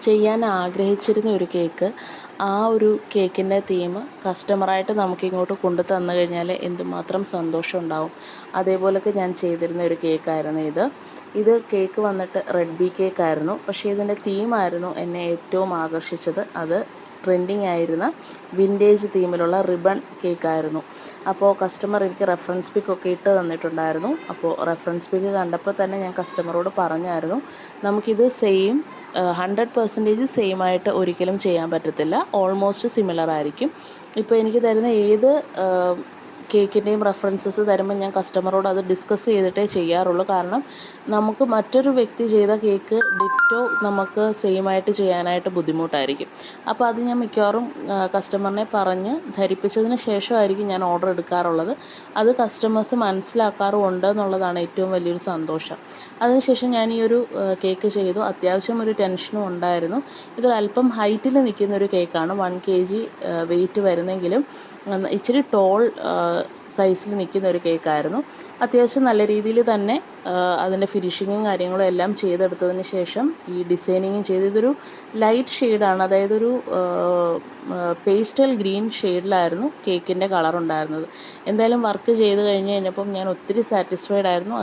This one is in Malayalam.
ചെയ്യാൻ ആഗ്രഹിച്ചിരുന്ന ഒരു കേക്ക്, ആ ഒരു കേക്കിൻ്റെ തീം കസ്റ്റമറായിട്ട് നമുക്കിങ്ങോട്ട് കൊണ്ടു തന്നു കഴിഞ്ഞാൽ എന്തുമാത്രം സന്തോഷം ഉണ്ടാവും. അതേപോലൊക്കെ ഞാൻ ചെയ്തിരുന്ന ഒരു കേക്കായിരുന്നു ഇത്. ഇത് കേക്ക് വന്നിട്ട് റെഡ് ബി കേക്കായിരുന്നു. പക്ഷേ ഇതിൻ്റെ തീമായിരുന്നു എന്നെ ഏറ്റവും ആകർഷിച്ചത്. അത് ട്രെൻഡിങ് ആയിരുന്ന വിൻറ്റേജ് തീമിലുള്ള റിബൺ കേക്കായിരുന്നു. അപ്പോൾ കസ്റ്റമർ എനിക്ക് റെഫറൻസ് പിക്കൊക്കെ ഇട്ട് തന്നിട്ടുണ്ടായിരുന്നു. അപ്പോൾ റെഫറൻസ് പിക്ക് കണ്ടപ്പോൾ തന്നെ ഞാൻ കസ്റ്റമറോട് പറഞ്ഞായിരുന്നു, നമുക്കിത് 100% സെയിം ആയിട്ട് ഒരിക്കലും ചെയ്യാൻ പറ്റത്തില്ല, ഓൾമോസ്റ്റ് സിമിലർ ആയിരിക്കും. ഇപ്പോൾ എനിക്ക് തരുന്ന ഏത് കേക്കിൻ്റെയും റെഫറൻസസ് തരുമ്പോൾ ഞാൻ കസ്റ്റമറോട് അത് ഡിസ്കസ് ചെയ്തിട്ടേ ചെയ്യാറുള്ളൂ. കാരണം നമുക്ക് മറ്റൊരു വ്യക്തി ചെയ്ത കേക്ക് ഡിറ്റോ നമുക്ക് സെയിം ആയിട്ട് ചെയ്യാനായിട്ട് ബുദ്ധിമുട്ടായിരിക്കും. അപ്പോൾ അത് ഞാൻ മിക്കവാറും കസ്റ്റമറിനെ പറഞ്ഞ് ധരിപ്പിച്ചതിന് ശേഷമായിരിക്കും ഞാൻ ഓർഡർ എടുക്കാറുള്ളത്. അത് കസ്റ്റമേഴ്സ് മനസ്സിലാക്കാറുമുണ്ട് എന്നുള്ളതാണ് ഏറ്റവും വലിയൊരു സന്തോഷം. അതിനുശേഷം ഞാൻ ഈ ഒരു കേക്ക് ചെയ്തു. അത്യാവശ്യം ഒരു ടെൻഷനും ഉണ്ടായിരുന്നു. ഇതൊരല്പം ഹൈറ്റിൽ നിൽക്കുന്ന ഒരു കേക്കാണ്. 1 kg വെയിറ്റ് വരുന്നെങ്കിലും ഇച്ചിരി ടോൾ സൈസിൽ നിൽക്കുന്ന ഒരു കേക്കായിരുന്നു. അത്യാവശ്യം നല്ല രീതിയിൽ തന്നെ അതിൻ്റെ ഫിനിഷിങ്ങും കാര്യങ്ങളും എല്ലാം ചെയ്തെടുത്തതിന് ശേഷം ഈ ഡിസൈനിങ്ങും ചെയ്ത്, ഇതൊരു ലൈറ്റ് ഷെയ്ഡാണ്, അതായത് ഒരു പേസ്റ്റൽ ഗ്രീൻ ഷെയ്ഡിലായിരുന്നു കേക്കിൻ്റെ കളർ ഉണ്ടായിരുന്നത്. എന്തായാലും വർക്ക് ചെയ്ത് കഴിഞ്ഞ് കഴിഞ്ഞപ്പം ഞാൻ ഒത്തിരി സാറ്റിസ്ഫൈഡ് ആയിരുന്നു.